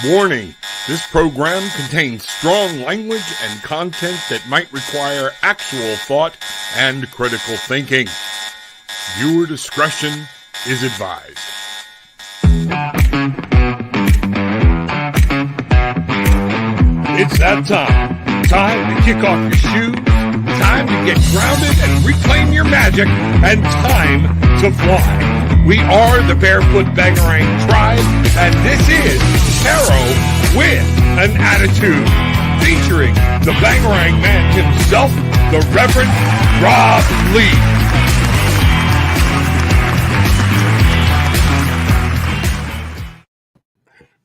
Warning, this program contains strong language and content that might require actual thought and critical thinking. Viewer discretion is advised. It's that time. Time to kick off your shoes, time to get grounded and reclaim your magic, and time to fly. We are the Barefoot Bangarang Tribe, and this is Tarot with an Attitude, featuring the Bangarang man himself, the Reverend Rob Lee.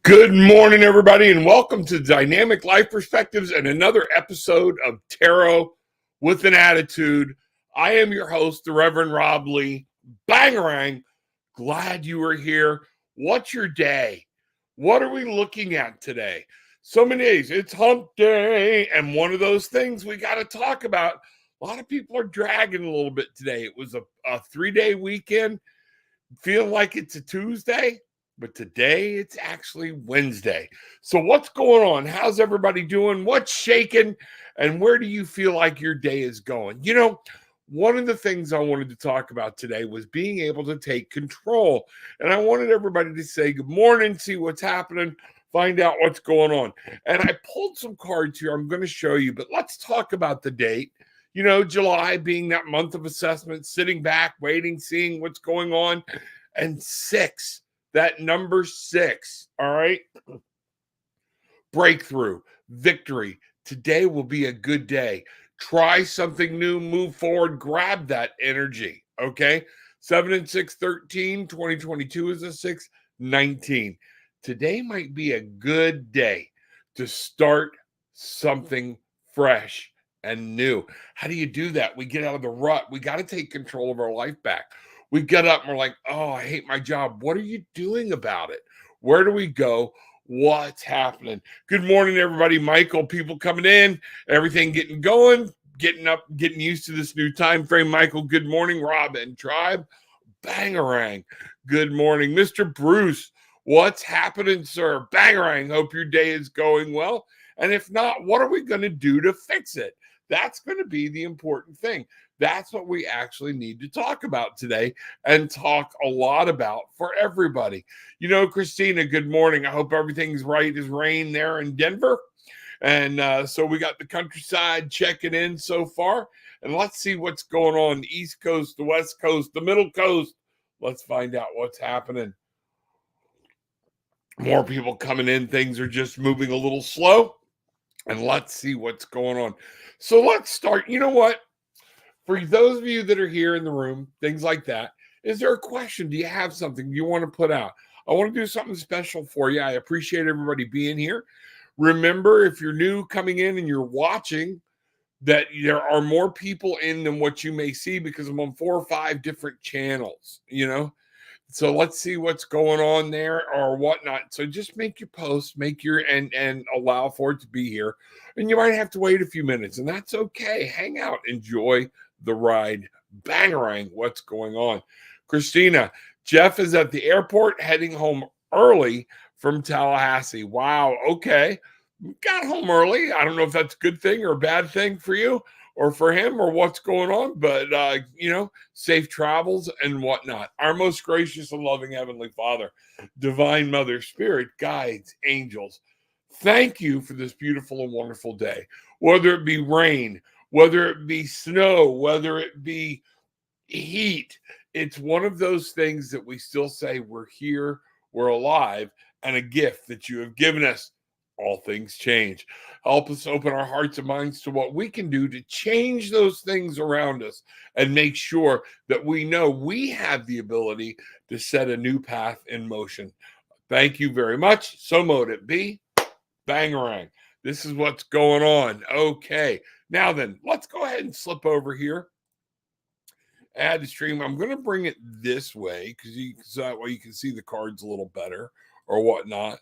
Good morning, everybody, and welcome to Dynamic Life Perspectives and another episode of Tarot with an Attitude. I am your host, the Reverend Rob Lee. Bangarang, glad you are here. What's your day? What are we looking at today? So many days. It's hump day, and one of those things we got to talk about. A lot of people are dragging a little bit today. It was a 3-day weekend. Feeling like it's a Tuesday. But today it's actually Wednesday. So what's going on? How's everybody doing? What's shaking? And where do you feel like your day is going? You know, one of the things I wanted to talk about today was being able to take control. And I wanted everybody to say good morning, see what's happening, find out what's going on. And I pulled some cards here I'm going to show you, but let's talk about the date. You know, July being that month of assessment, sitting back, waiting, seeing what's going on. And 6. That number 6, all right? Breakthrough, victory. Today will be a good day. Try something new, move forward, grab that energy, okay? 7 and 6, 13. 2022 is a 6, 19. Today might be a good day to start something fresh and new. How do you do that? We get out of the rut. We got to take control of our life back. We get up and we're like, oh, I hate my job. What are you doing about it? Where do we go? What's happening? Good morning, everybody. Michael, people coming in, everything getting going, getting up, getting used to this new time frame. Michael, good morning. Rob and Tribe, Bangarang, good morning. Mr. Bruce, what's happening, sir? Bangarang, hope your day is going well. And if not, what are we going to do to fix it? That's going to be the important thing. That's what we actually need to talk about today and talk a lot about for everybody. You know, Christina, good morning. I hope everything's right as rain there in Denver. And so we got the countryside checking in so far. And let's see what's going on. The East Coast, the West Coast, the Middle Coast. Let's find out what's happening. More people coming in. Things are just moving a little slow. And let's see what's going on. So let's start. You know what? For those of you that are here in the room, things like that, is there a question? Do you have something you want to put out? I want to do something special for you. I appreciate everybody being here. Remember, if you're new coming in and you're watching, that there are more people in than what you may see because I'm on 4 or 5 different channels, you know? So let's see what's going on there or whatnot. So just make your post, make your and allow for it to be here. And you might have to wait a few minutes, and that's okay. Hang out, enjoy the ride. Bangarang, what's going on? Christina, Jeff is at the airport heading home early from Tallahassee. Wow, okay. Got home early. I don't know if that's a good thing or a bad thing for you or for him or what's going on, but, you know, safe travels and whatnot. Our most gracious and loving Heavenly Father, Divine Mother, Spirit, guides, angels, thank you for this beautiful and wonderful day. Whether it be rain, whether it be snow, whether it be heat, it's one of those things that we still say we're here, we're alive, and a gift that you have given us. All things change. Help us open our hearts and minds to what we can do to change those things around us and make sure that we know we have the ability to set a new path in motion. Thank you very much. So mote it be. Bangarang. This is what's going on. Okay. Now then, let's go ahead and slip over here. Add to stream. I'm going to bring it this way because that way you can see the cards a little better or whatnot.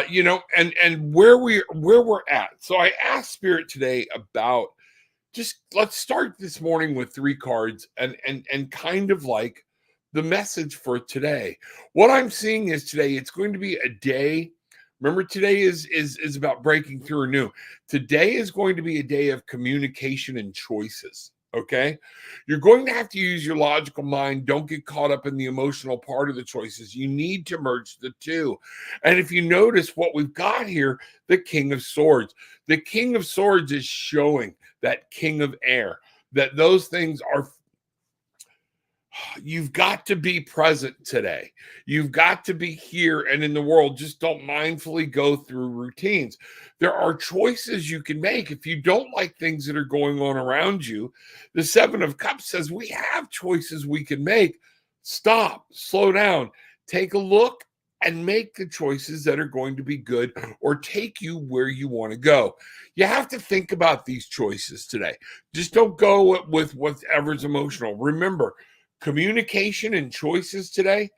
You know, and where we're at. So I asked Spirit today about just let's start this morning with 3 cards and kind of like the message for today. What I'm seeing is today it's going to be a day Remember, today is about breaking through or new. Today is going to be a day of communication and choices. Okay. You're going to have to use your logical mind. Don't get caught up in the emotional part of the choices. You need to merge the two. And if you notice what we've got here, the King of Swords. The King of Swords is showing that King of Air, that those things are, you've got to be present today. You've got to be here and in the world. Just don't mindfully go through routines. There are choices you can make. If you don't like things that are going on around you, the Seven of Cups says we have choices we can make. Stop, slow down, take a look, and make the choices that are going to be good or take you where you want to go. You have to think about these choices today. Just don't go with whatever's emotional. Remember, communication and choices today,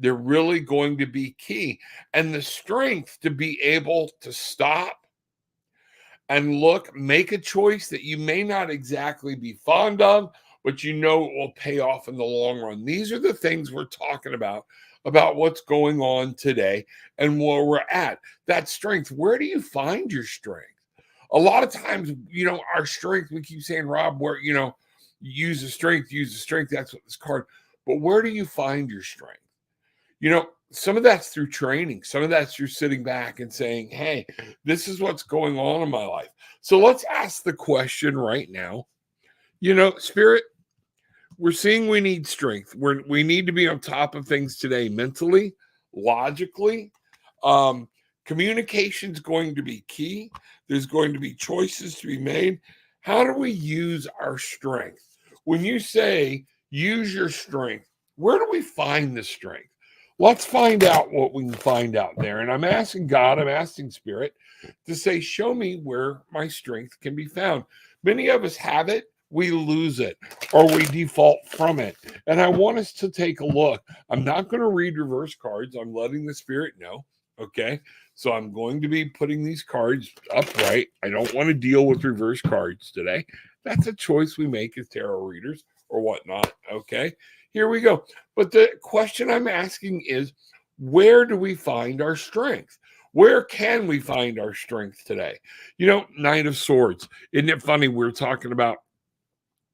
they're really going to be key. And the strength to be able to stop and look, make a choice that you may not exactly be fond of, but you know it will pay off in the long run. These are the things we're talking about what's going on today and where we're at. That strength, where do you find your strength? A lot of times, our strength, we keep saying, Rob, where, use the strength. That's what this card. But where do you find your strength? Some of that's through training. Some of that's through sitting back and saying, hey, this is what's going on in my life. So let's ask the question right now. Spirit, we're seeing we need strength. We need to be on top of things today, mentally, logically. Communication is going to be key. There's going to be choices to be made. How do we use our strength? When you say use your strength, where do we find the strength? Let's find out what we can find out there. And I'm asking God, I'm asking Spirit to say, show me where my strength can be found. Many of us have it, we lose it, or we default from it. And I want us to take a look. I'm not going to read reverse cards. I'm letting the Spirit know. Okay. So I'm going to be putting these cards upright. I don't want to deal with reverse cards today. That's a choice we make as tarot readers or whatnot. Okay. Here we go. But the question I'm asking is, where do we find our strength? Where can we find our strength today? Knight of Swords. Isn't it funny? We're talking about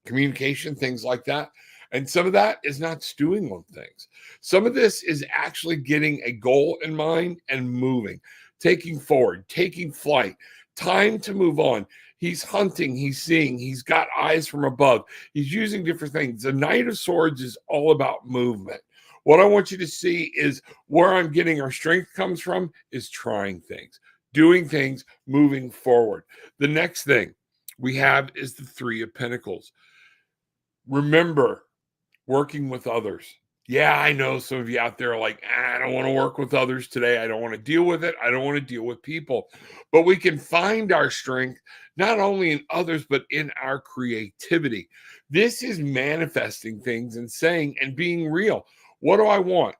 communication, things like that. And some of that is not stewing on things. Some of this is actually getting a goal in mind and moving, taking forward, taking flight, time to move on. He's hunting, he's seeing, he's got eyes from above. He's using different things. The Knight of Swords is all about movement. What I want you to see is where I'm getting our strength comes from is trying things, doing things, moving forward. The next thing we have is the Three of Pentacles. Remember, working with others. Yeah, I know some of you out there are like, I don't want to work with others today. I don't want to deal with it. I don't want to deal with people. But we can find our strength not only in others, but in our creativity. This is manifesting things and saying and being real. What do I want?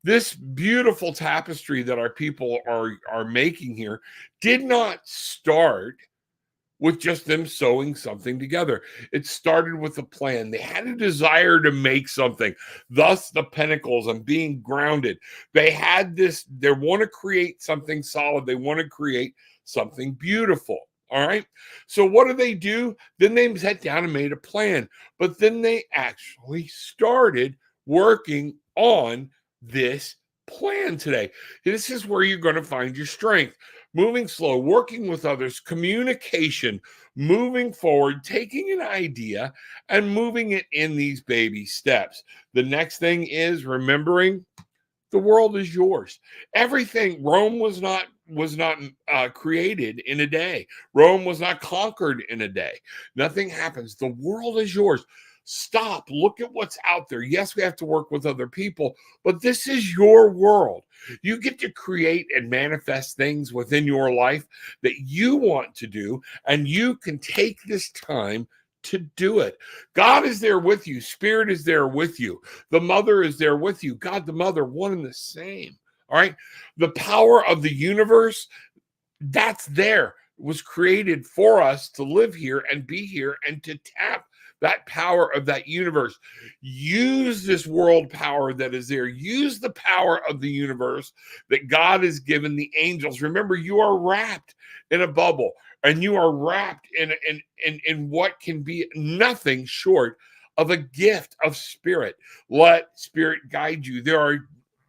This beautiful tapestry that our people are making here did not start with just them sewing something together. It started with a plan. They had a desire to make something, thus the pentacles and being grounded. They want to create something solid. They want to create something beautiful. All right. So what do? Then they sat down and made a plan, but then they actually started working on this plan today. This is where you're going to find your strength. Moving slow, working with others, communication, moving forward, taking an idea and moving it in these baby steps. The next thing is remembering the world is yours. Everything, Rome was not created in a day. Rome was not conquered in a day. Nothing happens. The world is yours. Stop. Look at what's out there. Yes, we have to work with other people, but this is your world. You get to create and manifest things within your life that you want to do, and you can take this time to do it. God is there with you. Spirit is there with you. The Mother is there with you. God, the Mother, one and the same. All right. The power of the universe, that's there. It was created for us to live here and be here and to tap that power of that universe. Use this world power that is there. Use the power of the universe that God has given the angels. Remember, you are wrapped in a bubble, and you are wrapped in what can be nothing short of a gift of spirit. Let spirit guide you.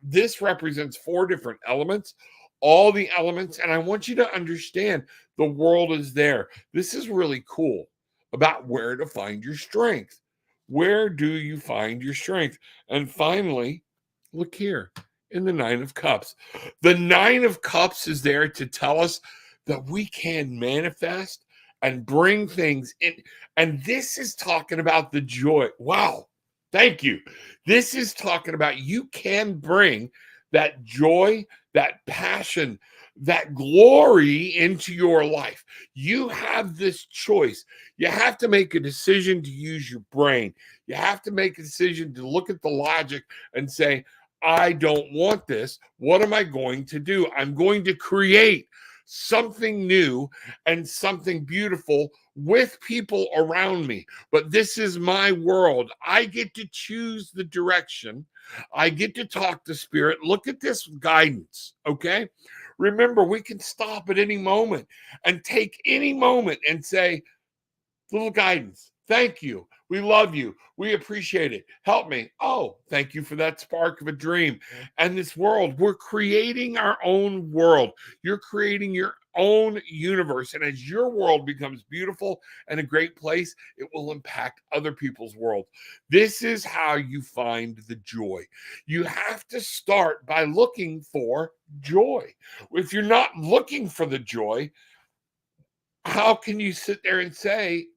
This represents 4 different elements, all the elements, and I want you to understand the world is there. This is really cool about where to find your strength. Where do you find your strength? And finally, look here in the 9 of Cups. The 9 of Cups is there to tell us that we can manifest and bring things in. And this is talking about the joy. Wow. Thank you. This is talking about you can bring that joy, that passion, that glory into your life. You have this choice. You have to make a decision to use your brain. You have to make a decision to look at the logic and say, I don't want this. What am I going to do? I'm going to create something new and something beautiful with people around me. But this is my world. I get to choose the direction. I get to talk to spirit. Look at this guidance, okay? Remember, we can stop at any moment and take any moment and say, little guidance. Thank you. We love you. We appreciate it. Help me. Oh, thank you for that spark of a dream. And this world, we're creating our own world. You're creating your own universe. And as your world becomes beautiful and a great place, it will impact other people's world. This is how you find the joy. You have to start by looking for joy. If you're not looking for the joy, how can you sit there and say,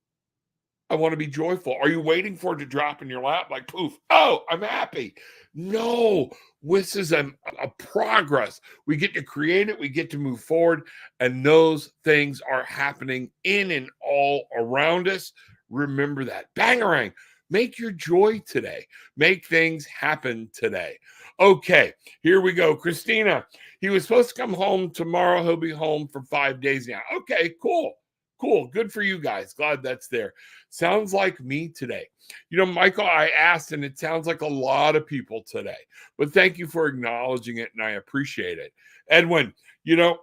I want to be joyful? Are you waiting for it to drop in your lap like poof? Oh, I'm happy. No, this is a progress. We get to create it. We get to move forward. And those things are happening in and all around us. Remember that. Bangarang. Make your joy today. Make things happen today. Okay, here we go. Christina, he was supposed to come home tomorrow. He'll be home for 5 days now. Okay, cool. Cool. Good for you guys. Glad that's there. Sounds like me today. You know, Michael, I asked, and it sounds like a lot of people today. But thank you for acknowledging it, and I appreciate it. Edwin, you know,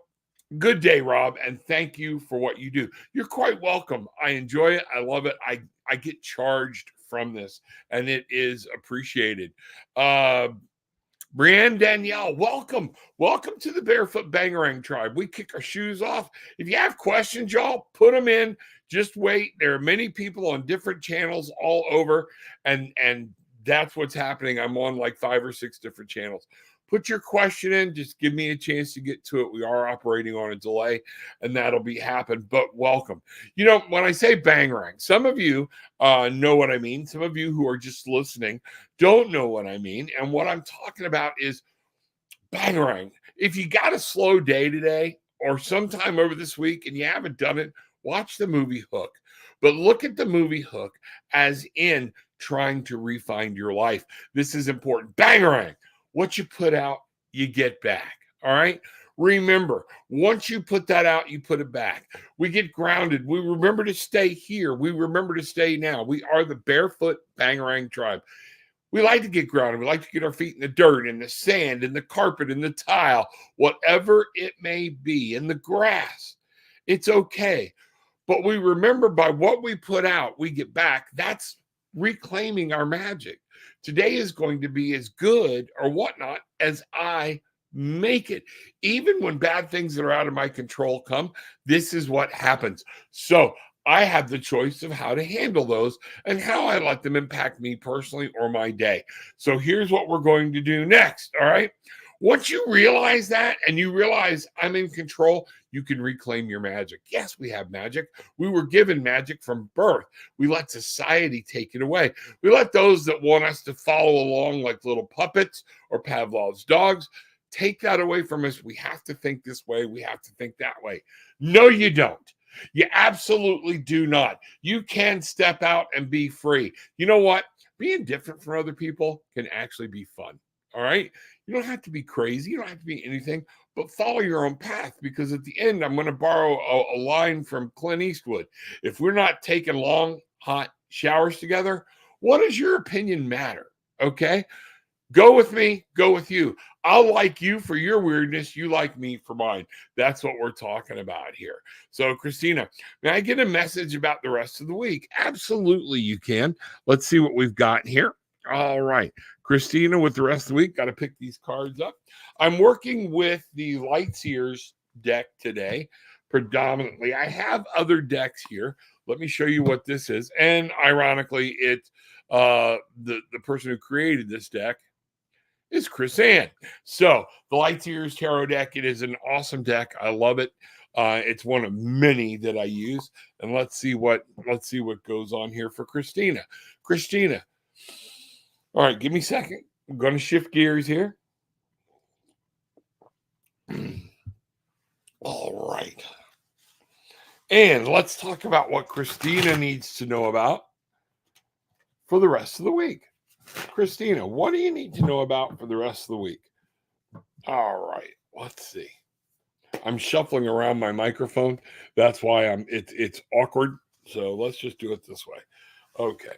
good day, Rob, and thank you for what you do. You're quite welcome. I enjoy it. I love it. I get charged from this, and it is appreciated. Brianne Danielle, welcome. Welcome to the Barefoot Bangarang tribe. We kick our shoes off. If you have questions, y'all, put them in. Just wait. There are many people on different channels all over, and that's what's happening. I'm on like 5 or 6 different channels. Put your question in. Just give me a chance to get to it. We are operating on a delay, and that'll be happen. But welcome. You know, when I say Bangarang, some of you know what I mean. Some of you who are just listening don't know what I mean. And what I'm talking about is Bangarang. If you got a slow day today or sometime over this week and you haven't done it, watch the movie Hook. But look at the movie Hook as in trying to refine your life. This is important. Bangarang. What you put out, you get back. All right. Remember, once you put that out, you put it back. We get grounded. We remember to stay here. We remember to stay now. We are the Barefoot Bangarang tribe. We like to get grounded. We like to get our feet in the dirt, in the sand, in the carpet, in the tile, whatever it may be, in the grass. It's okay. But we remember by what we put out, we get back. That's reclaiming our magic. Today is going to be as good or whatnot as I make it. Even when bad things that are out of my control come, this is what happens. So I have the choice of how to handle those and how I let them impact me personally or my day. So here's what we're going to do next. All right. Once you realize that and you realize I'm in control, you can reclaim your magic. Yes, we have magic. We were given magic from birth. We let society take it away. We let those that want us to follow along like little puppets or Pavlov's dogs take that away from us. We have to think this way. We have to think that way. No, you don't. You absolutely do not. You can step out and be free. You know what? Being different from other people can actually be fun. All right. You don't have to be crazy. You don't have to be anything, but follow your own path, because at the end, I'm going to borrow a line from Clint Eastwood. If we're not taking long, hot showers together. What does your opinion matter? Okay. Go with me, go with you. I'll like you for your weirdness. You like me for mine. That's what we're talking about here. So, Christina, may I get a message about the rest of the week? Absolutely, you can. Let's see what we've got here. All right. Christina, with the rest of the week, got to pick these cards up. I'm working with the Lights Ears deck today, predominantly. I have other decks here. Let me show you what this is. And ironically, it's the person who created this deck is Chris Ann. So the Lights Ears Tarot deck, it is an awesome deck. I love it. It's one of many that I use. And let's see what goes on here for Christina. Christina. All right, give me a second. I'm going to shift gears here. All right. And let's talk about what Christina needs to know about for the rest of the week. Christina, what do you need to know about for the rest of the week? All right, let's see. I'm shuffling around my microphone. That's why it's awkward. So let's just do it this way. Okay.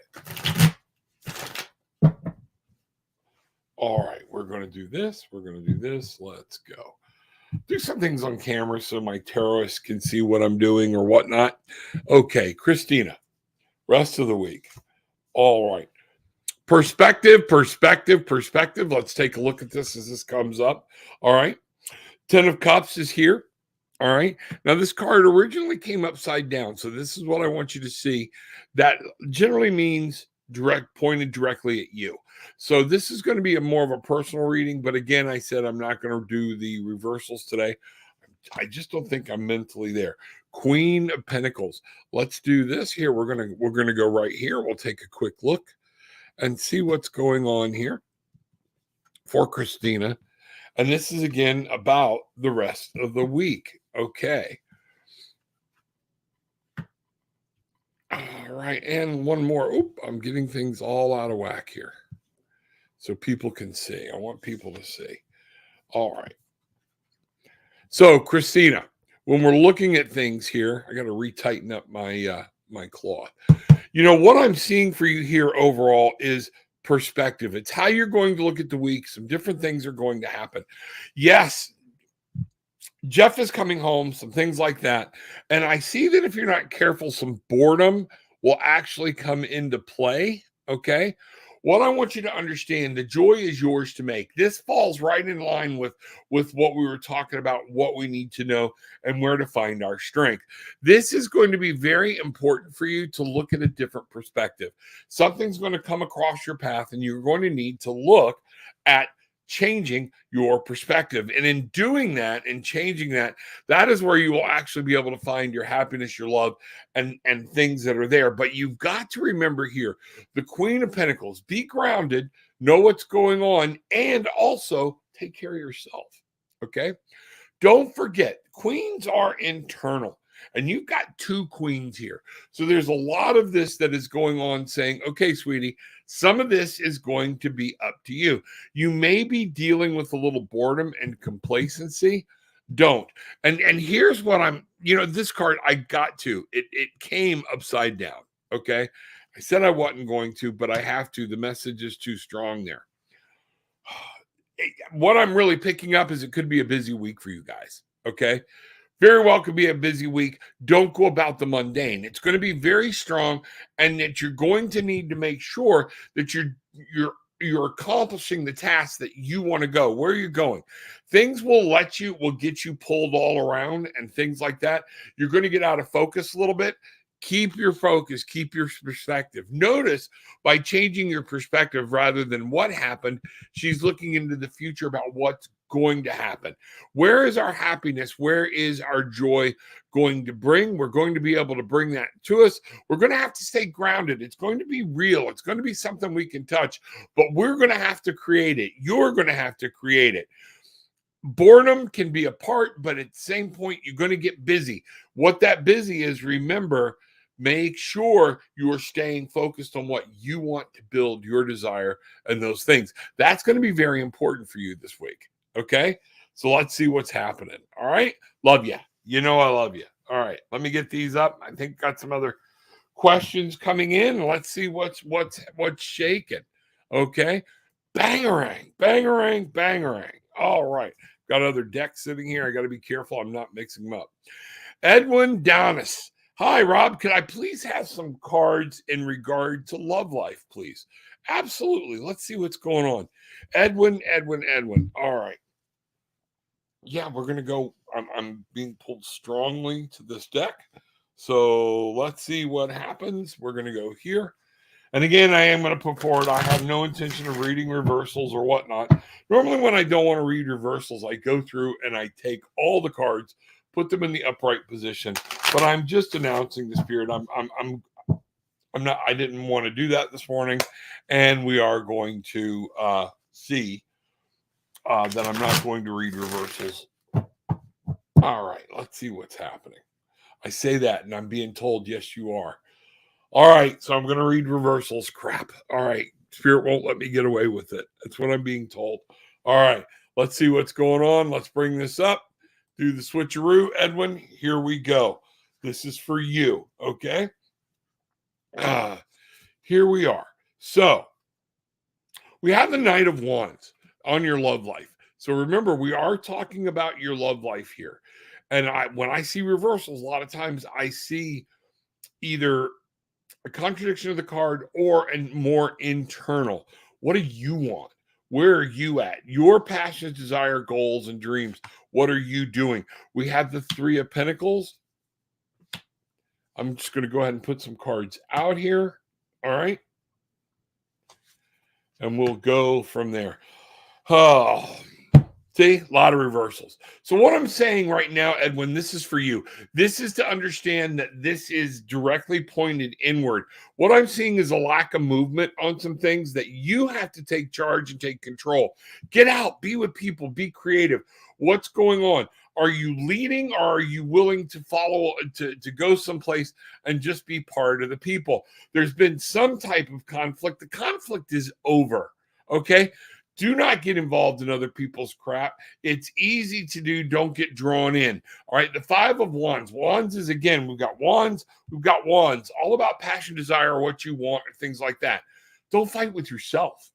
All right, we're going to do this. We're going to do this. Let's go. Do some things on camera so my terrorists can see what I'm doing or whatnot. Okay, Christina, rest of the week. All right. Perspective. Let's take a look at this as this comes up. All right. 10 of Cups is here. All right. Now, this card originally came upside down. So this is what I want you to see. That generally means pointed directly at you. So this is going to be more of a personal reading. But again, I said I'm not going to do the reversals today. I just don't think I'm mentally there. Queen of Pentacles. Let's do this here. We're gonna go right here. We'll take a quick look and see what's going on here for Christina. And this is again about the rest of the week. Okay. All right. And one more. Oop, I'm getting things all out of whack here. So people can see. I want people to see. All right. So, Christina, when we're looking at things here, I got to retighten up my my cloth. You know, what I'm seeing for you here overall is perspective. It's how you're going to look at the week. Some different things are going to happen. Yes, Jeff is coming home, some things like that. And I see that if you're not careful, some boredom will actually come into play. Okay. What I want you to understand, the joy is yours to make. This falls right in line with what we were talking about, what we need to know and where to find our strength. This is going to be very important for you to look at a different perspective. Something's going to come across your path and you're going to need to look at changing your perspective. And in doing that and changing that, that is where you will actually be able to find your happiness, your love, and things that are there. But you've got to remember here, the Queen of Pentacles, be grounded, know what's going on, and also take care of yourself. Okay? Don't forget, queens are internal. And you've got two queens here. So there's a lot of this that is going on saying, okay, sweetie, some of this is going to be up to you. You may be dealing with a little boredom and complacency. Don't. And here's what this card, I got to. It came upside down. Okay. I said I wasn't going to, but I have to. The message is too strong there. What I'm really picking up is it could be a busy week for you guys. Okay. Very well could be a busy week. Don't go about the mundane. It's going to be very strong, and that you're going to need to make sure that you're accomplishing the tasks that you want to go. Where are you going? Things will get you pulled all around and things like that. You're going to get out of focus a little bit. Keep your focus, keep your perspective. Notice by changing your perspective rather than what happened, she's looking into the future about what's going to happen. Where is our happiness? Where is our joy going to bring? We're going to be able to bring that to us. We're going to have to stay grounded. It's going to be real. It's going to be something we can touch, but we're going to have to create it. You're going to have to create it. Boredom can be a part, but at the same point, you're going to get busy. What that busy is, remember, make sure you are staying focused on what you want to build, your desire, and those things. That's going to be very important for you this week. Okay, so let's see what's happening. All right, love you. You know I love you. All right, let me get these up. I think got some other questions coming in. Let's see what's shaking. Okay. Bangarang, bangarang, bangarang. All right. Got other decks sitting here. I got to be careful. I'm not mixing them up. Edwin Downis. Hi, Rob. Could I please have some cards in regard to love life, please? Absolutely. Let's see what's going on. Edwin. All right. Yeah, we're going to go. I'm being pulled strongly to this deck. So let's see what happens. We're going to go here. And again, I am going to put forward, I have no intention of reading reversals or whatnot. Normally, when I don't want to read reversals, I go through and I take all the cards, put them in the upright position. But I'm just announcing the spirit. I'm not. I didn't want to do that this morning, and we are going to see that I'm not going to read reversals. All right, let's see what's happening. I say that, and I'm being told, yes, you are. All right, so I'm going to read reversals. Crap. All right, Spirit won't let me get away with it. That's what I'm being told. All right, let's see what's going on. Let's bring this up. Do the switcheroo. Edwin, here we go. This is for you, okay? Here we are. So, we have the Knight of Wands on your love life. So remember, we are talking about your love life here. And when I see reversals, a lot of times I see either a contradiction of the card or a more internal. What do you want? Where are you at? Your passions, desire, goals, and dreams. What are you doing? We have the Three of Pentacles. I'm just going to go ahead and put some cards out here. All right. And we'll go from there. Oh, see, a lot of reversals. So what I'm saying right now, Edwin, this is for you. This is to understand that this is directly pointed inward. What I'm seeing is a lack of movement on some things that you have to take charge and take control. Get out, be with people, be creative. What's going on? Are you leading, or are you willing to follow, to go someplace and just be part of the people? There's been some type of conflict. The conflict is over, okay? Do not get involved in other people's crap. It's easy to do. Don't get drawn in. All right. The Five of Wands. Wands is, again, we've got wands. All about passion, desire, what you want, and things like that. Don't fight with yourself.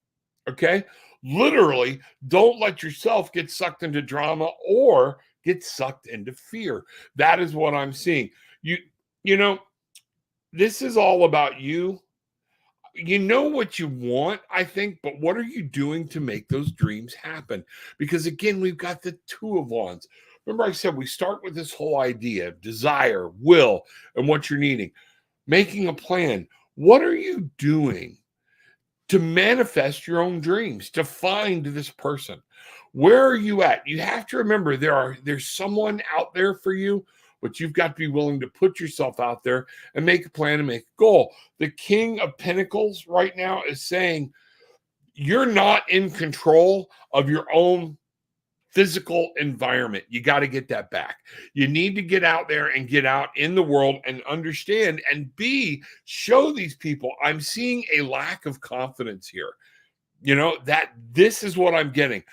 Okay. Literally, don't let yourself get sucked into drama or get sucked into fear. That is what I'm seeing. You know, this is all about you. You know what you want, I think, but what are you doing to make those dreams happen? Because again, we've got the Two of Wands. Remember, I said we start with this whole idea of desire, will, and what you're needing. Making a plan. What are you doing to manifest your own dreams, to find this person? Where are you at? You have to remember there's someone out there for you, but you've got to be willing to put yourself out there and make a plan and make a goal. The King of Pentacles right now is saying you're not in control of your own physical environment. You got to get that back. You need to get out there and get out in the world and understand and show these people. I'm seeing a lack of confidence here. You know, that this is what I'm getting.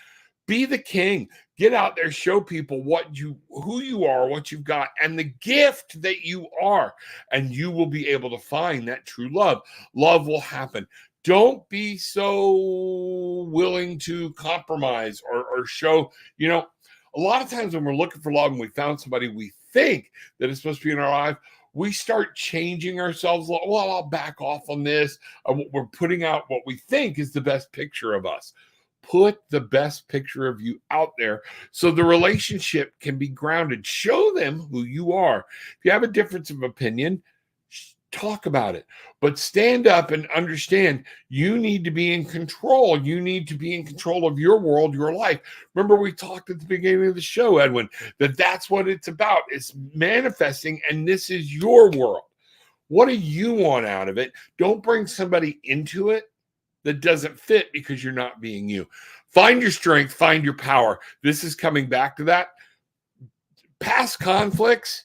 Be the king. Get out there, show people who you are, what you've got, and the gift that you are, and you will be able to find that true love. Love will happen. Don't be so willing to compromise or show, a lot of times when we're looking for love and we found somebody we think that is supposed to be in our life, we start changing ourselves. Well, I'll back off on this. We're putting out what we think is the best picture of us. Put the best picture of you out there so the relationship can be grounded. Show them who you are. If you have a difference of opinion, talk about it, but stand up and understand you need to be in control. You need to be in control of your world, your life. Remember, we talked at the beginning of the show, Edwin, that's what it's about. It's manifesting, and this is your world. What do you want out of it? Don't bring somebody into it that doesn't fit because you're not being you. Find your strength, find your power. This is coming back to that. Past conflicts,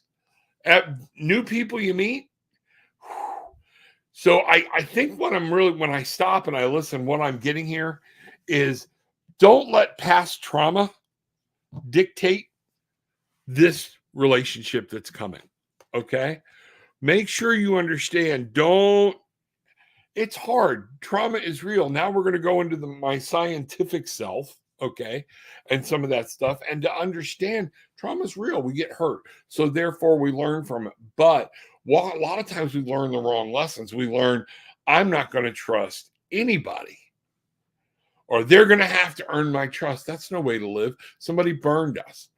new people you meet. So I think when I stop and I listen, what I'm getting here is don't let past trauma dictate this relationship that's coming. Okay? Make sure you understand. It's hard. Trauma is real. Now we're going to go into my scientific self, okay, and some of that stuff. And to understand trauma is real. We get hurt. So therefore we learn from it. But a lot of times we learn the wrong lessons. We learn, I'm not going to trust anybody, or they're going to have to earn my trust. That's no way to live. Somebody burned us.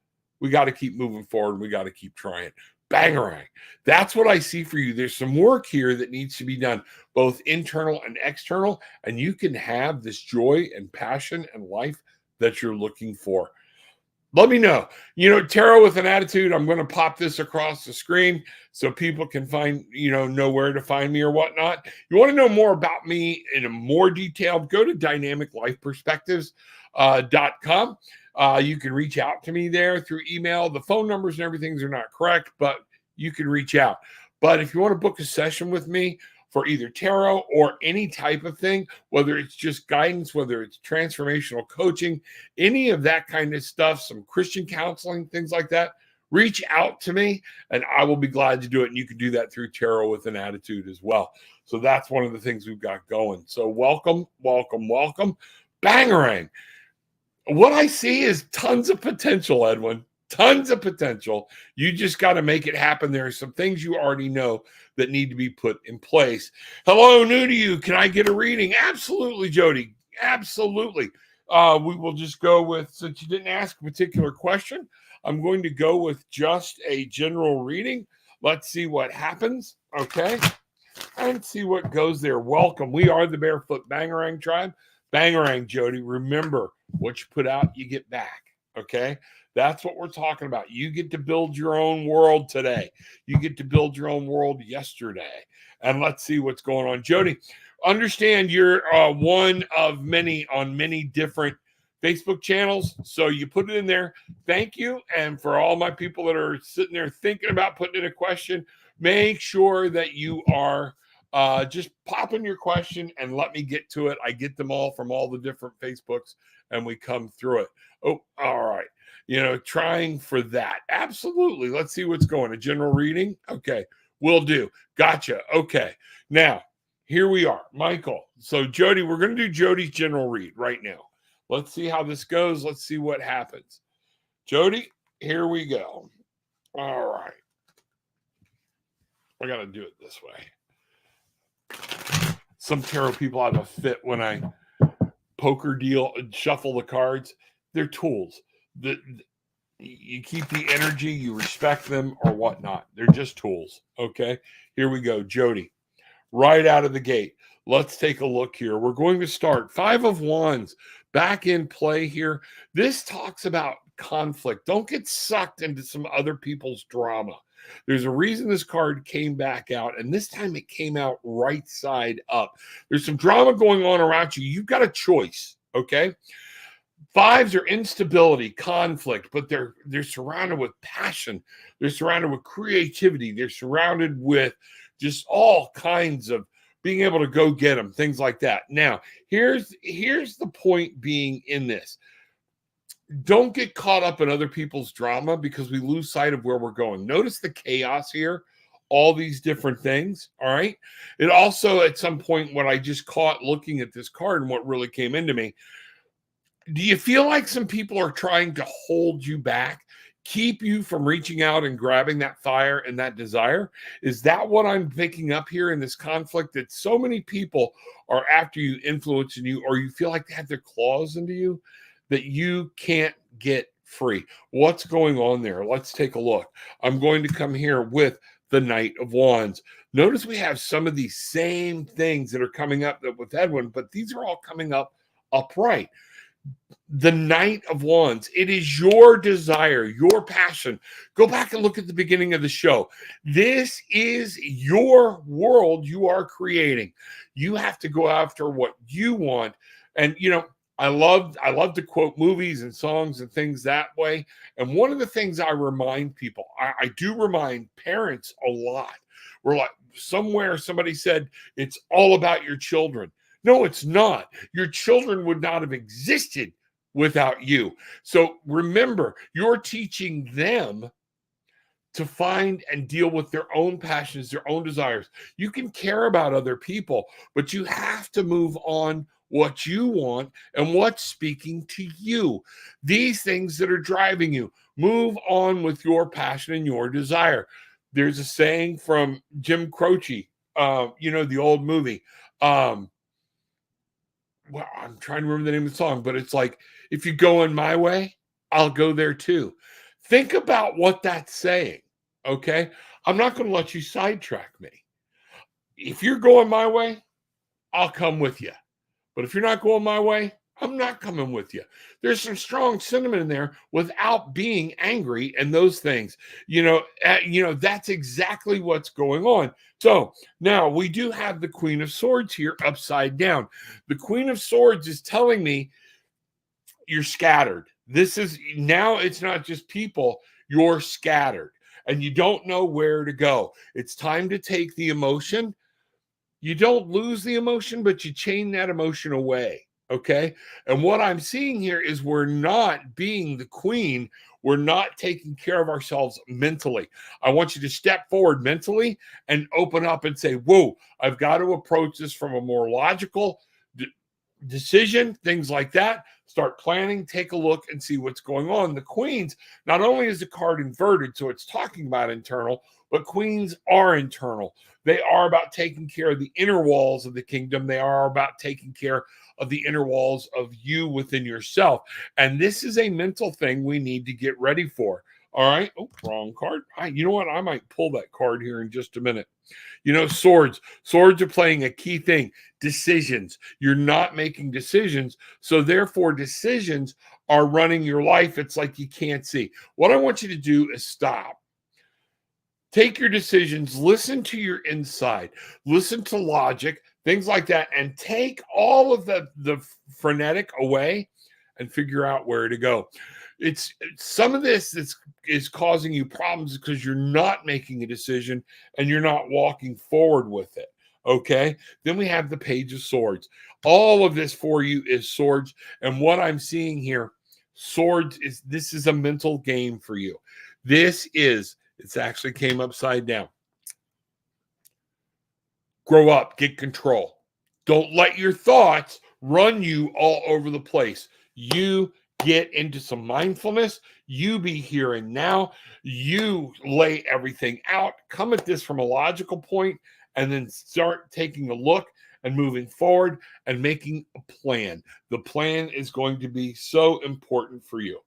We got to keep moving forward. We got to keep trying. Bangarang. That's what I see for you. There's some work here that needs to be done, both internal and external, and you can have this joy and passion and life that you're looking for. Let me know. Tarot with an Attitude, I'm going to pop this across the screen so people can find, know where to find me or whatnot. You want to know more about me in a more detailed, go to dynamiclifeperspectives.com. You can reach out to me there through email. The phone numbers and everything are not correct, but you can reach out. But if you want to book a session with me for either tarot or any type of thing, whether it's just guidance, whether it's transformational coaching, any of that kind of stuff, some Christian counseling, things like that, reach out to me and I will be glad to do it. And you can do that through Tarot with an Attitude as well. So that's one of the things we've got going. So welcome, welcome, welcome. Bangarang. What I see is tons of potential, Edwin. Tons of potential. You just got to make it happen. There are some things you already know that need to be put in place. Hello, new to you. Can I get a reading? Absolutely, Jody. Absolutely. We will just go with, since you didn't ask a particular question, I'm going to go with just a general reading. Let's see what happens. Okay. And see what goes there. Welcome. We are the Barefoot Bangarang Tribe. Bangarang, Jody. Remember, what you put out, you get back. Okay. That's what we're talking about. You get to build your own world today. You get to build your own world yesterday. And let's see what's going on. Jody, understand you're one of many on many different Facebook channels. So you put it in there. Thank you. And for all my people that are sitting there thinking about putting in a question, make sure that you are just pop in your question and let me get to it. I get them all from all the different Facebooks and we come through it. Oh, all right. Trying for that. Absolutely. Let's see what's going. A general reading. Okay. Will do. Gotcha. Okay. Now, here we are. Michael. So, Jody, we're going to do Jody's general read right now. Let's see how this goes. Let's see what happens. Jody, here we go. All right. I got to do it this way. Some tarot people have a fit when I poker deal and shuffle the cards. They're tools. You keep the energy, you respect them or whatnot. They're just tools. Okay, here we go. Jody, right out of the gate, let's take a look here. We're going to start 5 of Wands back in play here. This talks about conflict. Don't get sucked into some other people's drama. There's a reason this card came back out, and this time it came out right side up. There's some drama going on around you. You've got a choice. Okay. 5s are instability, conflict, but they're surrounded with passion. They're surrounded with creativity. They're surrounded with just all kinds of being able to go get them, things like that. Now, here's the point being in this. Don't get caught up in other people's drama because we lose sight of where we're going. Notice the chaos here, all these different things, all right? It also, at some point, when I just caught looking at this card and what really came into me, do you feel like some people are trying to hold you back, keep you from reaching out and grabbing that fire and that desire? Is that what I'm picking up here in this conflict, that so many people are after you, influencing you, or you feel like they have their claws into you, that you can't get free? What's going on there? Let's take a look. I'm going to come here with the Knight of Wands. Notice we have some of these same things that are coming up with Edwin, but these are all coming up upright. The Knight of Wands. It is your desire, your passion. Go back and look at the beginning of the show. This is your world you are creating. You have to go after what you want. And, I love to quote movies and songs and things that way. And one of the things I remind people, I do remind parents a lot. We're like, somewhere somebody said, it's all about your children. No, it's not. Your children would not have existed without you. So remember, you're teaching them to find and deal with their own passions, their own desires. You can care about other people, but you have to move on what you want and what's speaking to you. These things that are driving you. Move on with your passion and your desire. There's a saying from Jim Croce, the old movie. Well, I'm trying to remember the name of the song, but it's like, if you go in my way, I'll go there too. Think about what that's saying, okay? I'm not going to let you sidetrack me. If you're going my way, I'll come with you. But if you're not going my way, I'm not coming with you. There's some strong sentiment in there without being angry and those things. That's exactly what's going on. So now we do have the Queen of Swords here upside down. The Queen of Swords is telling me you're scattered. It's not just people, you're scattered and you don't know where to go. It's time to take the emotion. You don't lose the emotion, but you chain that emotion away. Okay. And what I'm seeing here is we're not being the queen. We're not taking care of ourselves mentally. I want you to step forward mentally and open up and say, whoa, I've got to approach this from a more logical decision, things like that. Start planning, take a look and see what's going on. The queens, not only is the card inverted, so it's talking about internal, but queens are internal. They are about taking care of the inner walls of the kingdom. They are about taking care of the inner walls of you within yourself. And this is a mental thing we need to get ready for. All right. Oh, wrong card. You know what? I might pull that card here in just a minute. Swords are playing a key thing. Decisions. You're not making decisions. So therefore, decisions are running your life. It's like you can't see. What I want you to do is stop. Take your decisions, listen to your inside, listen to logic, things like that, and take all of the frenetic away and figure out where to go. It's some of this is causing you problems because you're not making a decision and you're not walking forward with it. Okay. Then we have the Page of Swords. All of this for you is swords. And what I'm seeing here, this is a mental game for you. It's actually came upside down. Grow up, get control. Don't let your thoughts run you all over the place. You get into some mindfulness. You be here and now. You lay everything out. Come at this from a logical point and then start taking a look and moving forward and making a plan. The plan is going to be so important for you.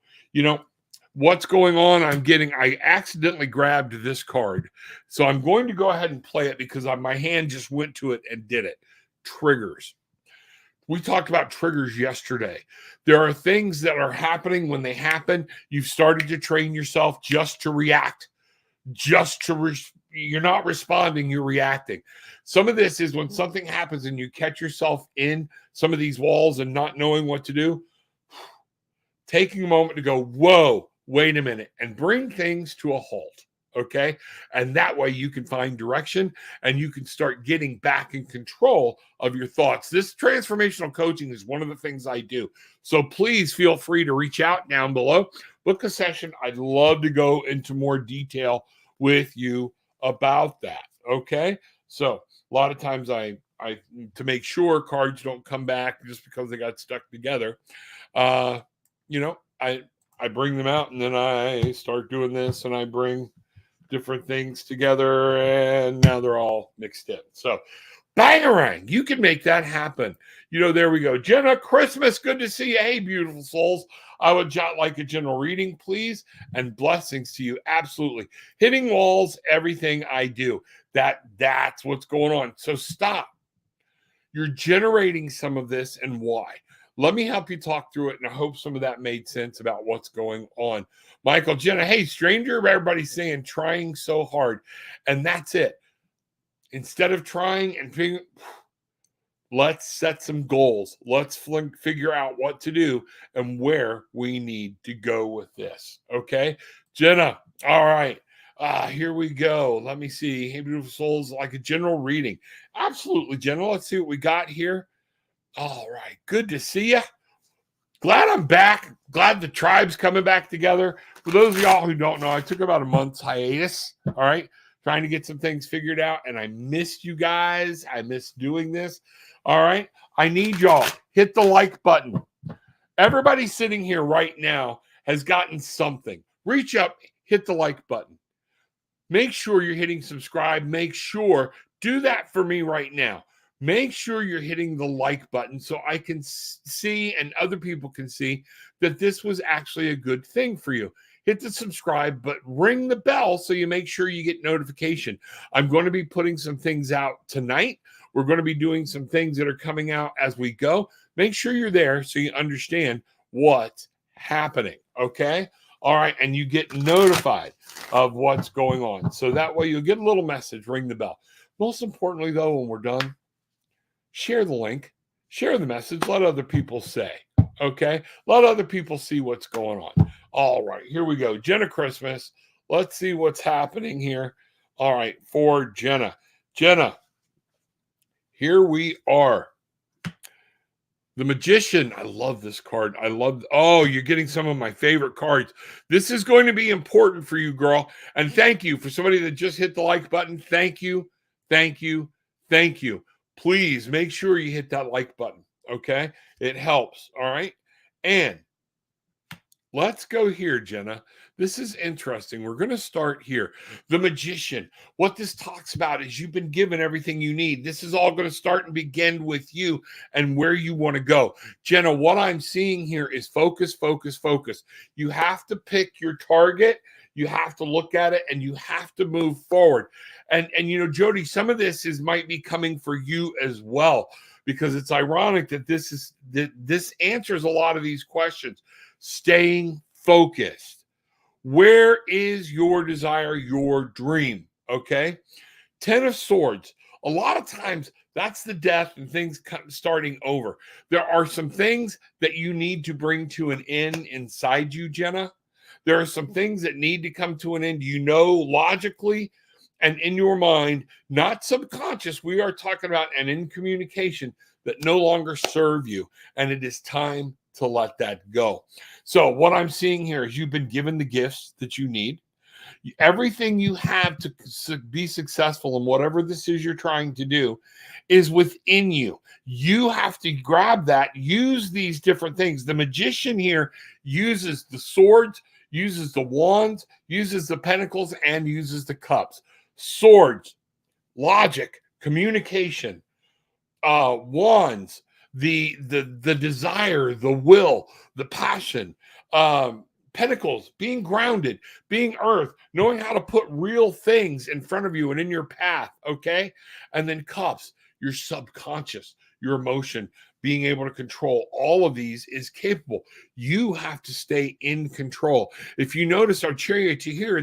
What's going on? I accidentally grabbed this card. So I'm going to go ahead and play it because my hand just went to it and did it. Triggers. We talked about triggers yesterday. There are things that are happening. When they happen, you've started to train yourself just to react. You're not responding, you're reacting. Some of this is when something happens and you catch yourself in some of these walls and not knowing what to do. Taking a moment to go, whoa, wait a minute, and bring things to a halt, okay? And that way you can find direction and you can start getting back in control of your thoughts. This transformational coaching is one of the things I do. So please feel free to reach out down below. Book a session. I'd love to go into more detail with you about that, okay? So a lot of times I to make sure cards don't come back just because they got stuck together, I bring them out and then I start doing this and I bring different things together and now they're all mixed in. So bangarang, you can make that happen. There we go. Jenna, Christmas, good to see you. Hey, beautiful souls. I would like a general reading, please, and blessings to you. Absolutely. Hitting walls, everything I do. That's what's going on. So stop. You're generating some of this and why. Let me help you talk through it, and I hope some of that made sense about what's going on. Michael, Jenna, hey, stranger, everybody's saying trying so hard, and that's it. Instead of trying and figuring, let's set some goals. Let's figure out what to do and where we need to go with this, okay? Jenna, all right. Here we go. Let me see. Hey, beautiful souls, like a general reading. Absolutely, Jenna. Let's see what we got here. All right. Good to see you. Glad I'm back. Glad the tribe's coming back together. For those of y'all who don't know, I took about a month's hiatus. All right. Trying to get some things figured out. And I missed you guys. I missed doing this. All right. I need y'all. Hit the like button. Everybody sitting here right now has gotten something. Reach up, hit the like button. Make sure you're hitting subscribe. Make sure, do that for me right now. Make sure you're hitting the like button so I can see and other people can see that this was actually a good thing for you. Hit the subscribe, but ring the bell so you make sure you get notification. I'm going to be putting some things out tonight. We're going to be doing some things that are coming out as we go. Make sure you're there so you understand what's happening, okay? All right, and you get notified of what's going on. So that way you'll get a little message, ring the bell. Most importantly, though, when we're done, share the link, share the message, let other people say, okay? Let other people see what's going on. All right, here we go. Jenna Christmas. Let's see what's happening here. All right, for Jenna. Jenna, here we are. The Magician. I love this card. Oh, you're getting some of my favorite cards. This is going to be important for you, girl. And thank you for somebody that just hit the like button. Thank you. Thank you. Thank you. Please make sure you hit that like button. Okay. It helps. All right. And let's go here, Jenna. This is interesting. We're going to start here. The Magician. What this talks about is you've been given everything you need. This is all going to start and begin with you and where you want to go. Jenna, what I'm seeing here is focus, focus, focus. You have to pick your target. You have to look at it and you have to move forward. And you know, Jody, some of this might be coming for you as well, because it's ironic that this answers a lot of these questions. Staying focused. Where is your desire, your dream? Okay. 10 of Swords. A lot of times that's the death and things starting over. There are some things that you need to bring to an end inside you, Jenna. There are some things that need to come to an end. You know, logically and in your mind, not subconscious. We are talking about and in communication that no longer serve you. And it is time to let that go. So what I'm seeing here is you've been given the gifts that you need. Everything you have to be successful in whatever this is you're trying to do is within you. You have to grab that, use these different things. The Magician here uses the swords, uses the wands, uses the pentacles, and uses the cups. Swords, logic, communication, wands, the desire, the will, the passion, pentacles, being grounded, being earth, knowing how to put real things in front of you and in your path, okay? And then cups, your subconscious, your emotion, being able to control all of these is capable. You have to stay in control. If you notice our charioteer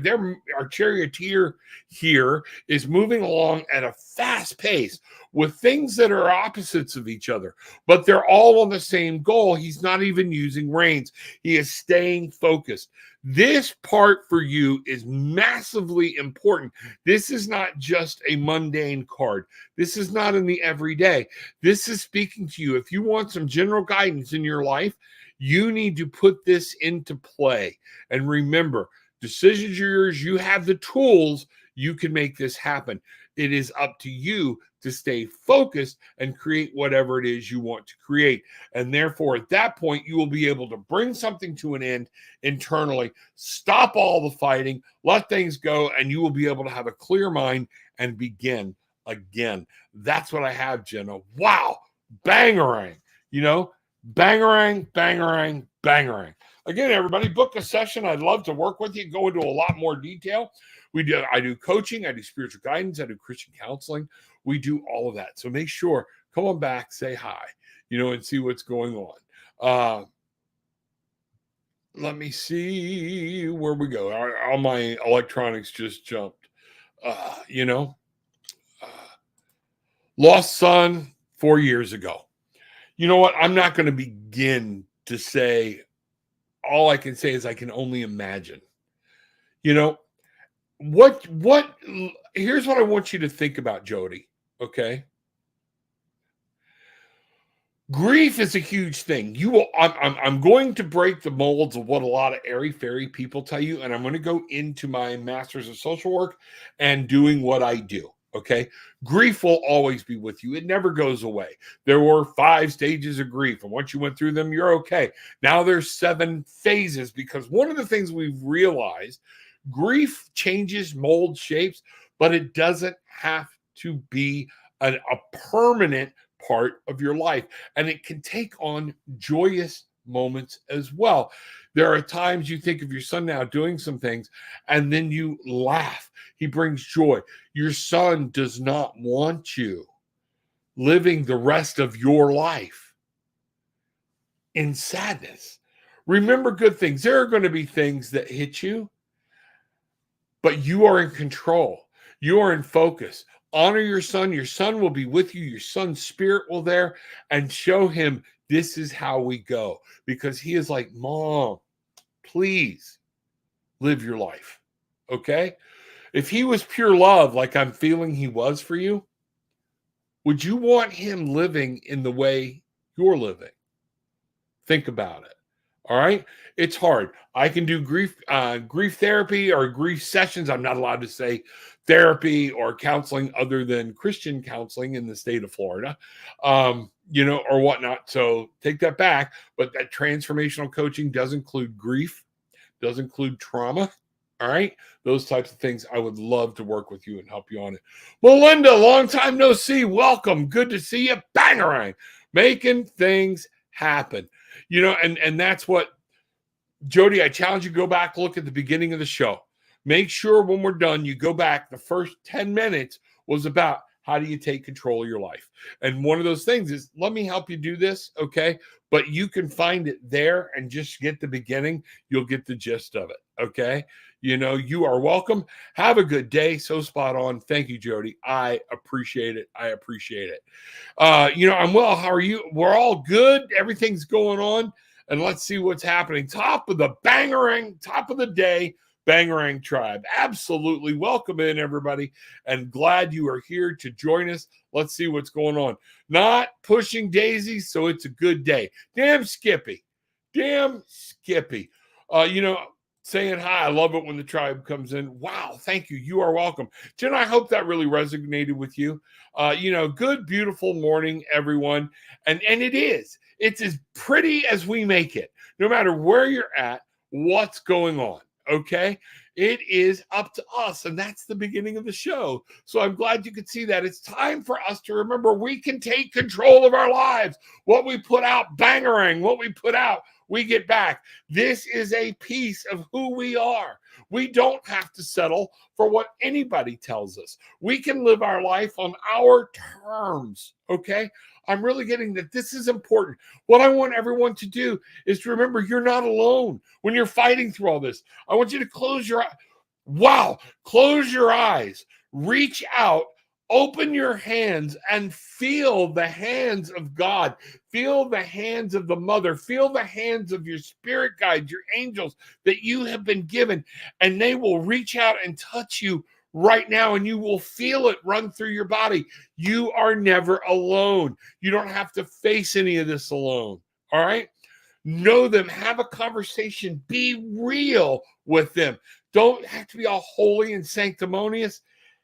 here is moving along at a fast pace with things that are opposites of each other, but they're all on the same goal. He's not even using reins. He is staying focused. This part for you is massively important. This is not just a mundane card. This is not in the everyday. This is speaking to you. If you want some general guidance in your life, you need to put this into play. And remember, decisions are yours. You have the tools. You can make this happen. It is up to you to stay focused and create whatever it is you want to create. And therefore, at that point, you will be able to bring something to an end internally, stop all the fighting, let things go, and you will be able to have a clear mind and begin again. That's what I have, Jenna. Wow. Bangarang. You know, bangarang, bangarang, bangarang. Again, everybody, book a session. I'd love to work with you, go into a lot more detail. I do coaching, I do spiritual guidance, I do Christian counseling. We do all of that. So make sure, come on back, say hi, and see what's going on. Let me see where we go. All my electronics just jumped. Lost son 4 years ago. You know what? I'm not going to begin to say. All I can say is I can only imagine. Here's what I want you to think about, Jody. Okay. Grief is a huge thing. I'm going to break the molds of what a lot of airy fairy people tell you, and I'm going to go into my master's of social work and doing what I do. Okay. Grief will always be with you. It never goes away. There were 5 stages of grief, and once you went through them, you're okay. Now there's 7 phases, because one of the things we've realized, grief changes, mold, shapes, but it doesn't have to be a permanent part of your life, and it can take on joyous moments as well. There are times you think of your son now doing some things and then you laugh. He brings joy. Your son does not want you living the rest of your life in sadness. Remember good things. There are going to be things that hit you, but you are in control. You are in focus. Honor your son. Your son will be with you. Your son's spirit will there, and show him this is how we go, because he is like, Mom, please live your life. Okay. If he was pure love, like I'm feeling he was for you, would you want him living in the way you're living? Think about it. All right. It's hard. I can do grief therapy or grief sessions. I'm not allowed to say therapy or counseling other than Christian counseling in the state of Florida, or whatnot. So take that back. But that transformational coaching does include grief, does include trauma. All right. Those types of things. I would love to work with you and help you on it. Melinda, long time no see. Welcome. Good to see you. Bangarang. Making things happen. And that's what, Jody, I challenge you to go back, look at the beginning of the show. Make sure when we're done, you go back. The first 10 minutes was about how do you take control of your life. And one of those things is, let me help you do this, okay? But you can find it there and just get the beginning. You'll get the gist of it, okay? You are welcome. Have a good day. So spot on. Thank you, Jody. I appreciate it. I'm well. How are you? We're all good. Everything's going on. And let's see what's happening. Top of the bangarang, top of the day, Bangarang Tribe. Absolutely. Welcome in, everybody. And glad you are here to join us. Let's see what's going on. Not pushing daisies, so it's a good day. Damn Skippy. Saying hi. I love it when the tribe comes in. Wow, thank you. You are welcome. Jen, I hope that really resonated with you. Good, beautiful morning, everyone. And it is. It's as pretty as we make it, no matter where you're at, what's going on, okay? It is up to us, and that's the beginning of the show. So I'm glad you could see that. It's time for us to remember we can take control of our lives. What we put out, bangarang, what we put out, we get back. This is a piece of who we are. We don't have to settle for what anybody tells us. We can live our life on our terms, okay? I'm really getting that this is important. What I want everyone to do is to remember you're not alone when you're fighting through all this. I want you to close your eyes. Wow. Close your eyes. Reach out. Open your hands and feel the hands of God. Feel the hands of the Mother. Feel the hands of your spirit guides, your angels that you have been given, and they will reach out and touch you right now, and you will feel it run through your body. You are never alone. You don't have to face any of this alone. All right? Know them. Have a conversation. Be real with them. Don't have to be all holy and sanctimonious.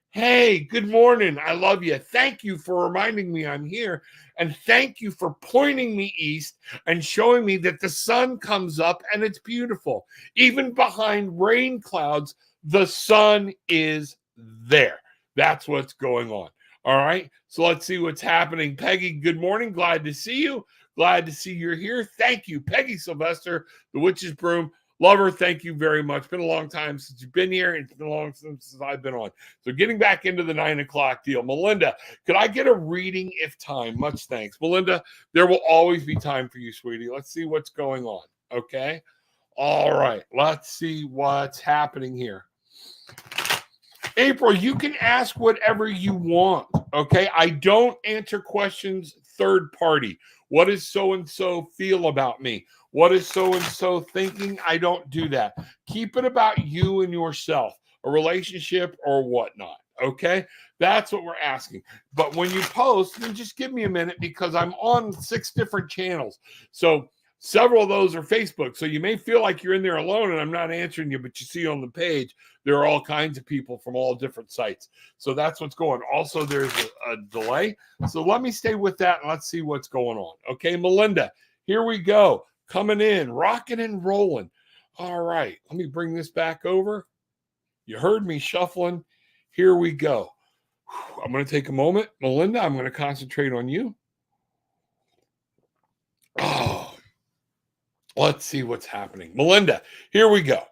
Hey, good morning. I love you. Thank you for reminding me I'm here. And thank you for pointing me east and showing me that the sun comes up and it's beautiful. Even behind rain clouds, the sun is there. That's what's going on. All right. So let's see what's happening. Peggy, good morning. Glad to see you. Glad to see you're here. Thank you, Peggy Sylvester, the Witch's Broom. Love her. Thank you very much. Been a long time since you've been here. It's been a long time since I've been on. So getting back into the 9 o'clock deal. Melinda, could I get a reading if time? Much thanks. Melinda, there will always be time for you, sweetie. Let's see what's going on. Okay. All right. Let's see what's happening here. April, you can ask whatever you want. Okay. I don't answer questions third party. What does so-and-so feel about me? What is so-and-so thinking? I don't do that. Keep it about you and yourself, a relationship or whatnot. Okay, that's what we're asking. But when you post, then just give me a minute because I'm on 6 different channels. So several of those are Facebook. So you may feel like you're in there alone and I'm not answering you, but you see on the page, there are all kinds of people from all different sites. So that's what's going. Also, there's a delay. So let me stay with that and let's see what's going on. Okay, Melinda, here we go. Coming in, rocking and rolling. All right, let me bring this back over. You heard me shuffling. Here we go. I'm going to take a moment. Melinda, I'm going to concentrate on you. Oh, let's see what's happening. Melinda, here we go.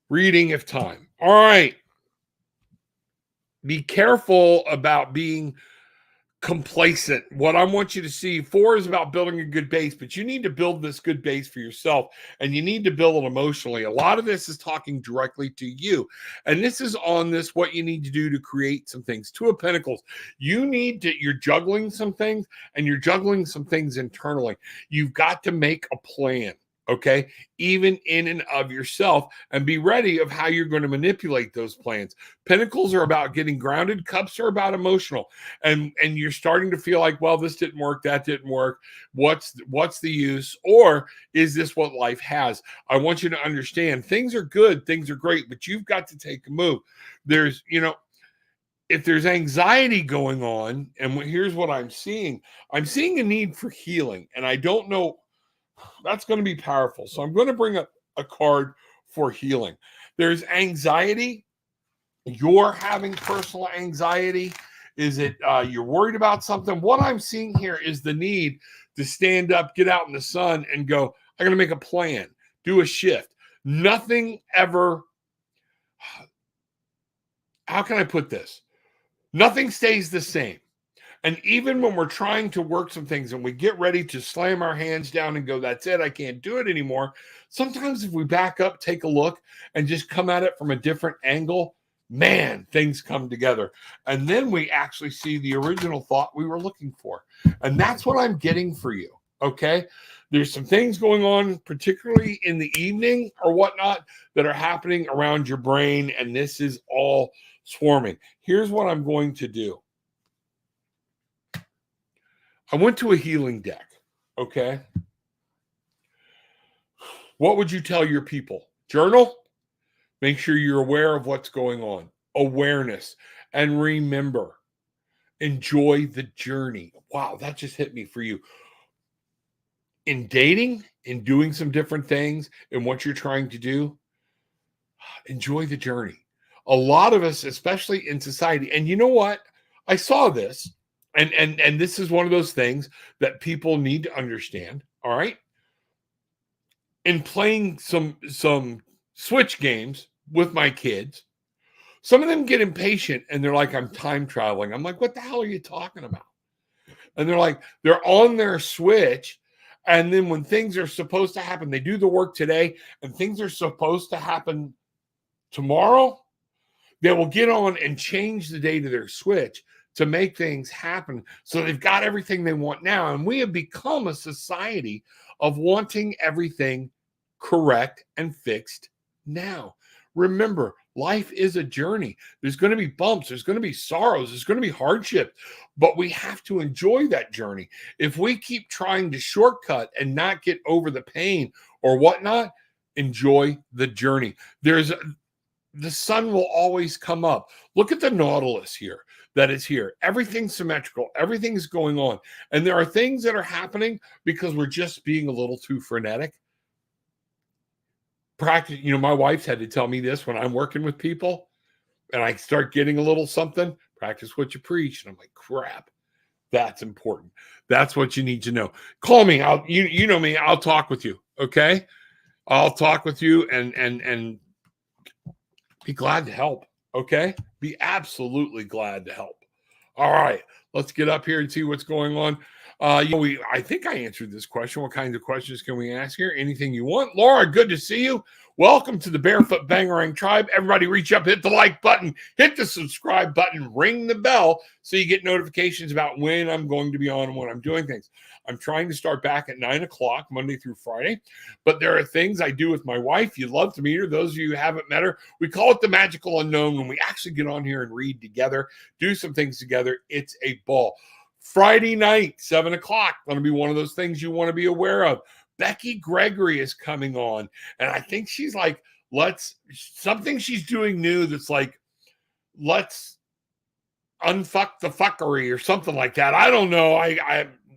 Reading if time. All right. Be careful about being complacent. What I want you to see, 4 is about building a good base, but you need to build this good base for yourself and you need to build it emotionally. A lot of this is talking directly to you. And this is on this, what you need to do to create some things. 2 of Pentacles. You're juggling some things and you're juggling some things internally. You've got to make a plan. Okay, even in and of yourself, and be ready of how you're going to manipulate those plans. Pentacles are about getting grounded. Cups are about emotional, and you're starting to feel like, well, this didn't work, that didn't work. What's the use? Or is this what life has? I want you to understand things are good, things are great, but you've got to take a move. There's, if there's anxiety going on, and here's what I'm seeing a need for healing, and I don't know. That's going to be powerful. So I'm going to bring up a card for healing. There's anxiety. You're having personal anxiety. Is it you're worried about something? What I'm seeing here is the need to stand up, get out in the sun, and go, I'm going to make a plan, do a shift. Nothing ever, how can I put this? Nothing stays the same. And even when we're trying to work some things and we get ready to slam our hands down and go, that's it, I can't do it anymore. Sometimes if we back up, take a look, and just come at it from a different angle, man, things come together. And then we actually see the original thought we were looking for. And that's what I'm getting for you, okay? There's some things going on, particularly in the evening or whatnot, that are happening around your brain, and this is all swarming. Here's what I'm going to do. I went to a healing deck, okay? What would you tell your people? Journal. Make sure you're aware of what's going on. Awareness. And remember, enjoy the journey. Wow, that just hit me for you. In dating, in doing some different things, in what you're trying to do, enjoy the journey. A lot of us, especially in society, and you know what? I saw this. And this is one of those things that people need to understand. All right. In playing some Switch games with my kids, some of them get impatient and they're like, I'm time traveling. I'm like, what the hell are you talking about? And they're like, they're on their Switch. And then when things are supposed to happen, they do the work today and things are supposed to happen tomorrow. They will get on and change the date of their Switch to make things happen. So they've got everything they want now. And we have become a society of wanting everything correct and fixed now. Remember, life is a journey. There's going to be bumps. There's going to be sorrows. There's going to be hardship. But we have to enjoy that journey. If we keep trying to shortcut and not get over the pain or whatnot, enjoy the journey. The sun will always come up. Look at the Nautilus here. That is here. Everything's symmetrical. Everything's going on. And there are things that are happening because we're just being a little too frenetic. Practice, my wife's had to tell me this when I'm working with people and I start getting a little something, practice what you preach. And I'm like, crap, that's important. That's what you need to know. Call me. You know me. I'll talk with you. Okay. I'll talk with you and be glad to help. Okay. Be absolutely glad to help. All right. Let's get up here and see what's going on. I think I answered this question. What kinds of questions can we ask here? Anything you want. Laura, good to see you. Welcome to the Barefoot Bangarang Tribe. Everybody reach up, hit the like button, hit the subscribe button, ring the bell so you get notifications about when I'm going to be on and when I'm doing things. I'm trying to start back at 9 o'clock, Monday through Friday, but there are things I do with my wife. You'd love to meet her. Those of you who haven't met her, we call it the magical unknown when we actually get on here and read together, do some things together. It's a ball. Friday night, 7 o'clock, going to be one of those things you want to be aware of. Becky Gregory is coming on, and I think she's like, something she's doing new that's like, let's unfuck the fuckery or something like that. I don't know.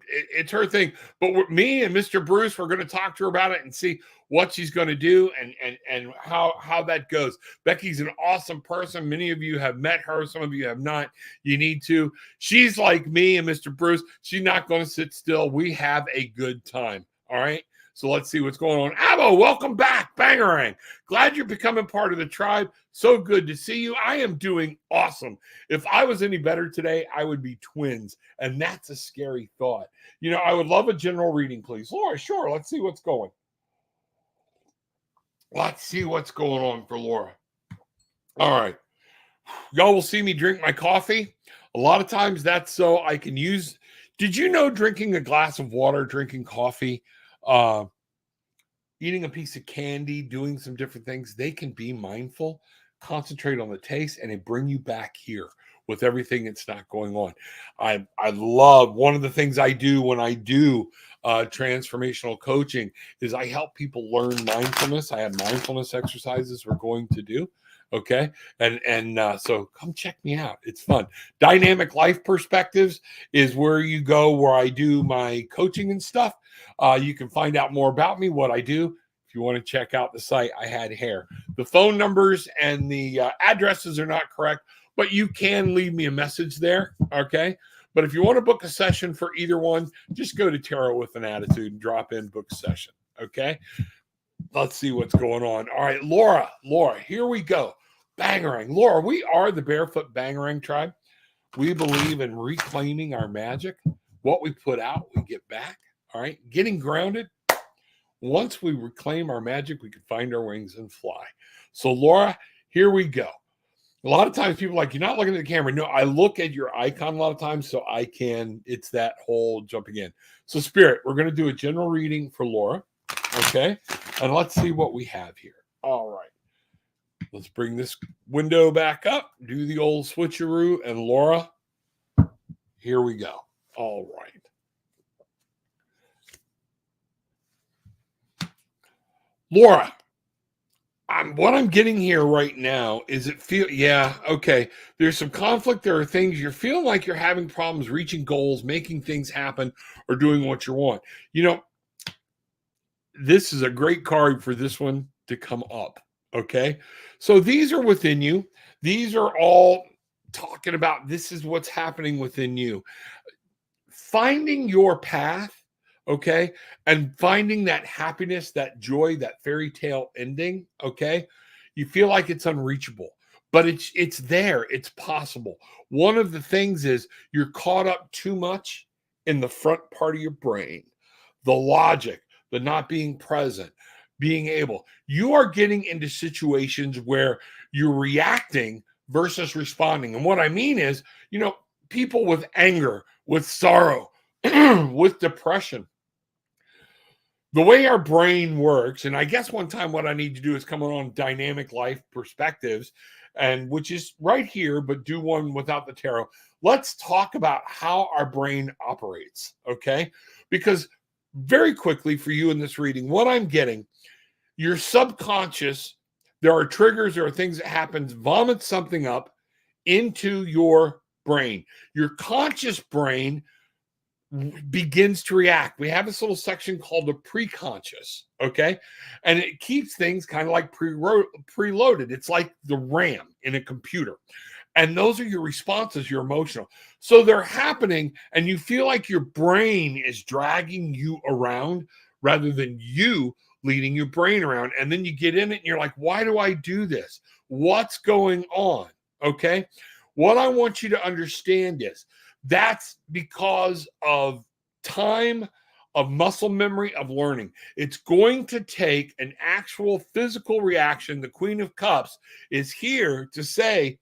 It's her thing. But me and Mr. Bruce, we're going to talk to her about it and see what she's going to do and how that goes. Becky's an awesome person. Many of you have met her. Some of you have not. You need to. She's like me and Mr. Bruce. She's not going to sit still. We have a good time. All right. So let's see what's going on. Abo, welcome back. Bangarang. Glad you're becoming part of the tribe. So good to see you. I am doing awesome. If I was any better today, I would be twins. And that's a scary thought. I would love a general reading, please. Laura, sure. Let's see what's going. Let's see what's going on for Laura. All right. Y'all will see me drink my coffee. A lot of times that's so I can use. Did you know drinking a glass of water, drinking coffee, eating a piece of candy, doing some different things, they can be mindful, concentrate on the taste, and they bring you back here with everything that's not going on. I love one of the things I do when I do transformational coaching is I help people learn mindfulness. I have mindfulness exercises we're going to do. Okay. And so come check me out. It's fun. Dynamic Life Perspectives is where you go, where I do my coaching and stuff. You can find out more about me, what I do. If you want to check out the site, I had hair. The phone numbers and the addresses are not correct, but you can leave me a message there. Okay. But if you want to book a session for either one, just go to Tarot with an Attitude and drop in, book a session. Okay. Let's see what's going on. All right, Laura, here we go. Bangarang. Laura, we are the Barefoot Bangarang Tribe. We believe in reclaiming our magic. What we put out, we get back. All right, getting grounded. Once we reclaim our magic, we can find our wings and fly. So, Laura, here we go. A lot of times people are like, you're not looking at the camera. No, I look at your icon a lot of times so I can, it's that whole jumping in. So, Spirit, we're going to do a general reading for Laura. Okay, and let's see what we have here. All right, let's bring this window back up, do the old switcheroo, and Laura, here we go. All right, Laura, what I'm getting here right now is okay, there's some conflict. There are things you're feeling like you're having problems reaching goals, making things happen, or doing what you want. This is a great card for this one to come up. Okay. So these are within you. These are all talking about this is what's happening within you. Finding your path. Okay. And finding that happiness, that joy, that fairy tale ending. Okay. You feel like it's unreachable, but it's there. It's possible. One of the things is you're caught up too much in the front part of your brain, the logic, the not being present, being able. You are getting into situations where you're reacting versus responding. And what I mean is, people with anger, with sorrow, with depression, the way our brain works, and I guess one time what I need to do is come on Dynamic Life Perspectives, and which is right here, but do one without the tarot. Let's talk about how our brain operates, okay? Because very quickly for you in this reading, what I'm getting, your subconscious, there are triggers, there are things that happen, vomit something up into your brain. Your conscious brain begins to react. We have this little section called the preconscious, okay? And it keeps things kind of like preloaded. It's like the RAM in a computer. And those are your responses, your emotional. So they're happening, and you feel like your brain is dragging you around rather than you leading your brain around. And then you get in it, and you're like, why do I do this? What's going on? Okay? What I want you to understand is that's because of time of muscle memory of learning. It's going to take an actual physical reaction. The Queen of Cups is here to say,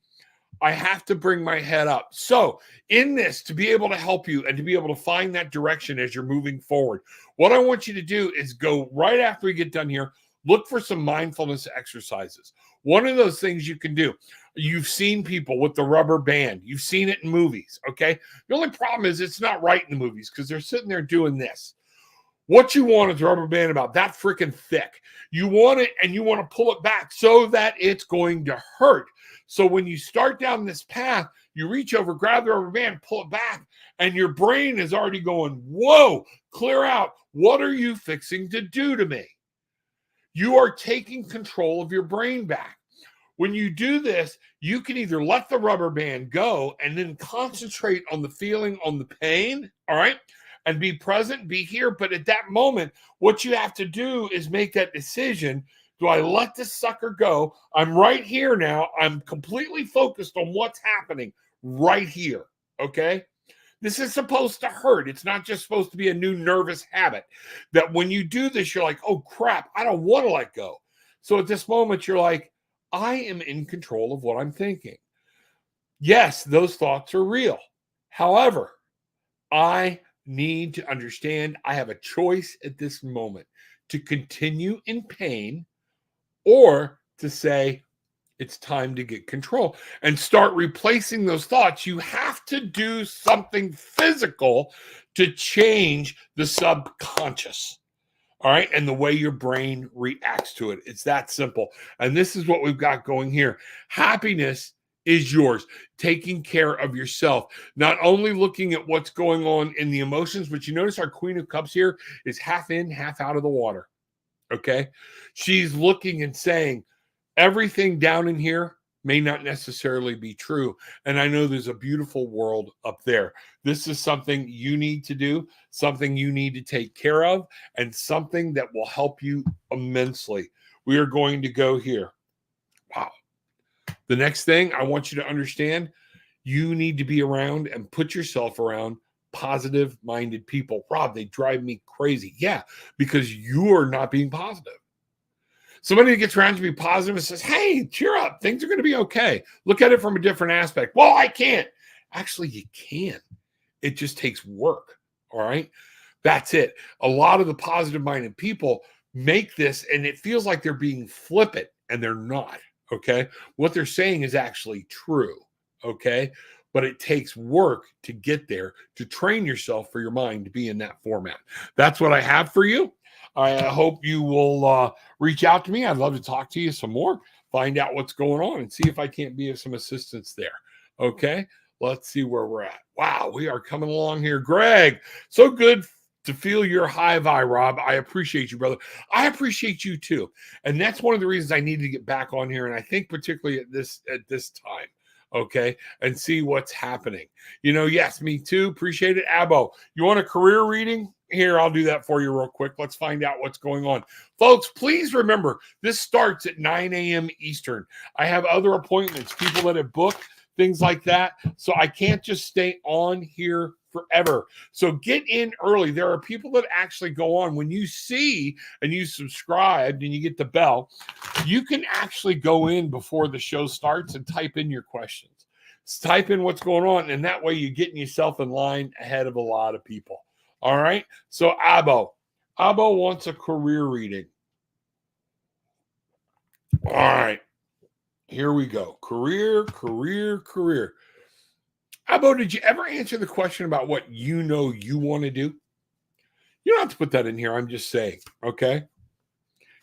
I have to bring my head up. So in this, to be able to help you and to be able to find that direction as you're moving forward, what I want you to do is go right after we get done here, look for some mindfulness exercises. One of those things you can do, you've seen people with the rubber band. You've seen it in movies, okay? The only problem is it's not right in the movies because they're sitting there doing this. What you want is a rubber band about that freaking thick. You want it and you want to pull it back so that it's going to hurt. So when you start down this path, you reach over, grab the rubber band, pull it back, and your brain is already going, whoa, clear out. What are you fixing to do to me? You are taking control of your brain back. When you do this, you can either let the rubber band go and then concentrate on the feeling, on the pain, all right? And be present, be here. But at that moment, what you have to do is make that decision. Do I let this sucker go? I'm right here now. I'm completely focused on what's happening right here, okay? This is supposed to hurt. It's not just supposed to be a new nervous habit that when you do this, you're like, oh, crap, I don't want to let go. So at this moment, you're like, I am in control of what I'm thinking. Yes, those thoughts are real. However, I need to understand I have a choice at this moment to continue in pain or to say it's time to get control and start replacing those thoughts. You have to do something physical to change the subconscious. All right. And the way your brain reacts to it. It's that simple. And this is what we've got going here. Happiness is yours. Taking care of yourself, not only looking at what's going on in the emotions, but you notice our Queen of Cups here is half in, half out of the water. Okay. She's looking and saying everything down in here may not necessarily be true. And I know there's a beautiful world up there. This is something you need to do, something you need to take care of, and something that will help you immensely. We are going to go here. Wow. The next thing I want you to understand, you need to be around and put yourself around positive-minded people. Rob, they drive me crazy. Yeah, because you are not being positive. Somebody that gets around to be positive and says, hey, cheer up. Things are going to be okay. Look at it from a different aspect. Well, I can't. Actually, you can. It just takes work. All right. That's it. A lot of the positive-minded people make this, and it feels like they're being flippant, and they're not. Okay. What they're saying is actually true. Okay. But it takes work to get there, to train yourself for your mind to be in that format. That's what I have for you. I hope you will reach out to me. I'd love to talk to you some more, find out what's going on, and see if I can't be of some assistance there. Okay, let's see where we're at. Wow, we are coming along here. Greg, so good to feel your high vibe, Rob. I appreciate you, brother. I appreciate you too. And that's one of the reasons I needed to get back on here. And I think particularly at this time. Okay, and see what's happening. You know, yes, me too. Appreciate it. Abo, you want a career reading? Here, I'll do that for you real quick. Let's find out what's going on. Folks, please remember, this starts at 9 a.m. Eastern. I have other appointments, people that have booked, things like that. So I can't just stay on here forever. So get in early. There are people that actually go on. When you see and you subscribed and you get the bell, you can actually go in before the show starts and type in your questions. Type in what's going on, and that way you're getting yourself in line ahead of a lot of people. All right. So Abo wants a career reading. All right. Here we go. Career. Abo, did you ever answer the question about what you know you want to do? You don't have to put that in here. I'm just saying. Okay.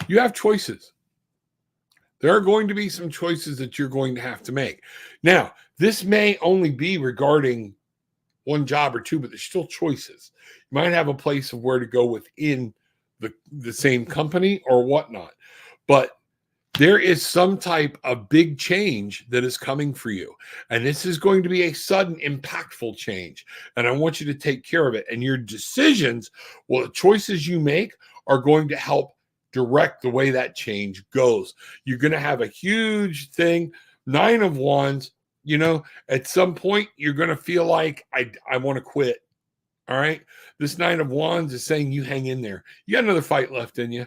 You have choices. There are going to be some choices that you're going to have to make. Now, this may only be regarding one job or two, but there's still choices. You might have a place of where to go within the same company or whatnot. But there is some type of big change that is coming for you. And this is going to be a sudden, impactful change. And I want you to take care of it. And your decisions, well, the choices you make are going to help direct the way that change goes. You're going to have a huge thing, 9 of Wands. You know, at some point, you're going to feel like I want to quit. All right. This Nine of Wands is saying you hang in there. You got another fight left in you.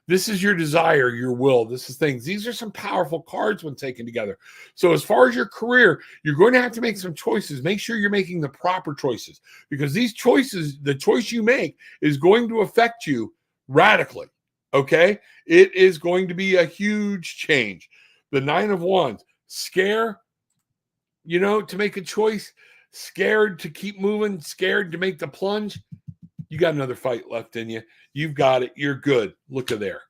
This is your desire, your will. This is things. These are some powerful cards when taken together. So as far as your career, you're going to have to make some choices. Make sure you're making the proper choices, because these choices, the choice you make is going to affect you radically. Okay? It is going to be a huge change. The Nine of Wands, scare, to make a choice, scared to keep moving, scared to make the plunge. You got another fight left in you. You've got it. You're good. Look at there.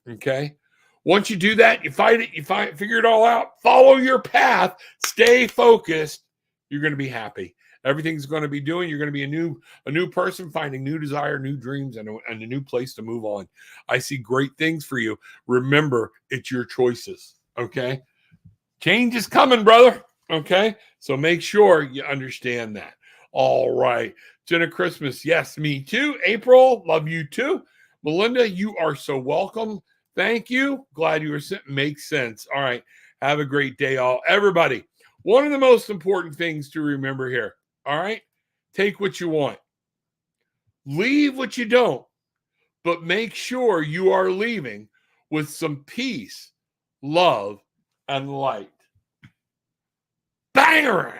Okay. Once you do that, you fight it, figure it all out, follow your path, stay focused. You're going to be happy. Everything's going to be doing. You're going to be a new person, finding new desire, new dreams, and a new place to move on. I see great things for you. Remember, it's your choices. Okay. Change is coming, brother. Okay. So make sure you understand that. All right. Jenna Christmas. Yes, me too. April, love you too. Melinda, you are so welcome. Thank you. Glad you were sitting. Makes sense. All right. Have a great day, all. Everybody, one of the most important things to remember here. All right. Take what you want. Leave what you don't. But make sure you are leaving with some peace, love, and light. Bangerang!